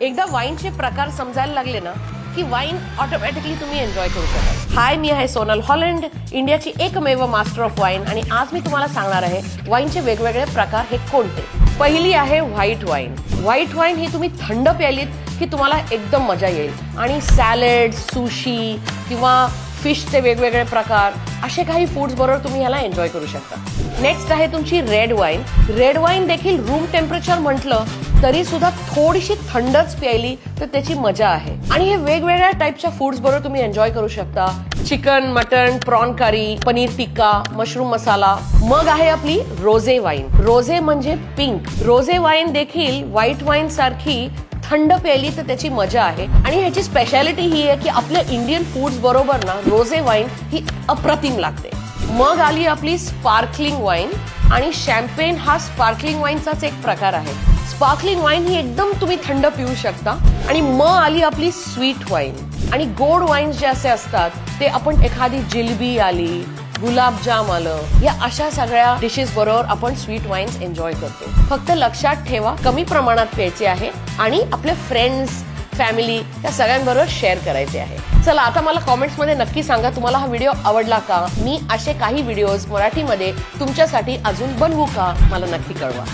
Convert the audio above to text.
एकदा वाईनचे प्रकार समजायला लागले ना की वाईन ऑटोमॅटिकली तुम्ही एन्जॉय करू शकता। हाय, मी आहे सोनल हॉलंड, इंडियाची एकमेव मास्टर ऑफ वाईन, आणि आज मी तुम्हाला सांगणार आहे वाईनचे वेगवेगळे प्रकार हे कोणते। पहिली आहे व्हाईट वाईन। व्हाईट वाईन ही तुम्ही थंड प्यायलीत की तुम्हाला एकदम मजा येईल आणि सॅलड, सुशी किंवा फिशचे वेगवेगळे प्रकार असे काही फूड्स बरोबर तुम्ही ह्याला एन्जॉय करू शकता। नेक्स्ट आहे तुमची रेड वाईन। रेड वाईन देखील रूम टेम्परेचर म्हटलं तरी सुद्धा थोडीशी थंडच प्यायली तर त्याची मजा आहे, आणि हे वेगवेगळ्या टाइपच्या फूड्स बरोबर तुम्ही एन्जॉय करू शकता। चिकन, मटन, प्रॉन करी, पनीर टिक्का, मशरूम मसाला। मग आहे आपली रोजे वाईन। रोजे म्हणजे पिंक। रोजे वाईन देखील व्हाईट वाईन सारखी थंड प्यायली तर त्याची मजा आहे, आणि ह्याची स्पेशालिटी ही आहे की आपल्या इंडियन फूड्स बरोबर ना रोजे वाईन ही अप्रतिम लागते। मग आली आपली स्पार्कलिंग वाईन, आणि शॅम्पेन हा स्पार्कलिंग वाईनचाच एक प्रकार आहे। स्पार्कलिंग वाईन ही एकदम तुम्ही थंड पिऊ शकता। आणि मग आली आपली स्वीट वाईन, आणि गोड वाईन जे असे असतात ते आपण एखादी जिलबी आली, गुलाबजाम आलं, या अशा सगळ्या डिशेस बरोबर आपण स्वीट वाईन्स एन्जॉय करतो। फक्त लक्षात ठेवा कमी प्रमाणात प्यायचे आहे आणि आपले फ्रेंड्स, फॅमिली या सगळ्यांबरोबर शेअर करायचे आहे। चला, आता मला कमेंट्स मध्ये नक्की सांगा तुम्हाला हा व्हिडिओ आवडला का? मी असे काही व्हिडिओज मराठीमध्ये तुमच्यासाठी अजून बनवू का? मला नक्की कळवा।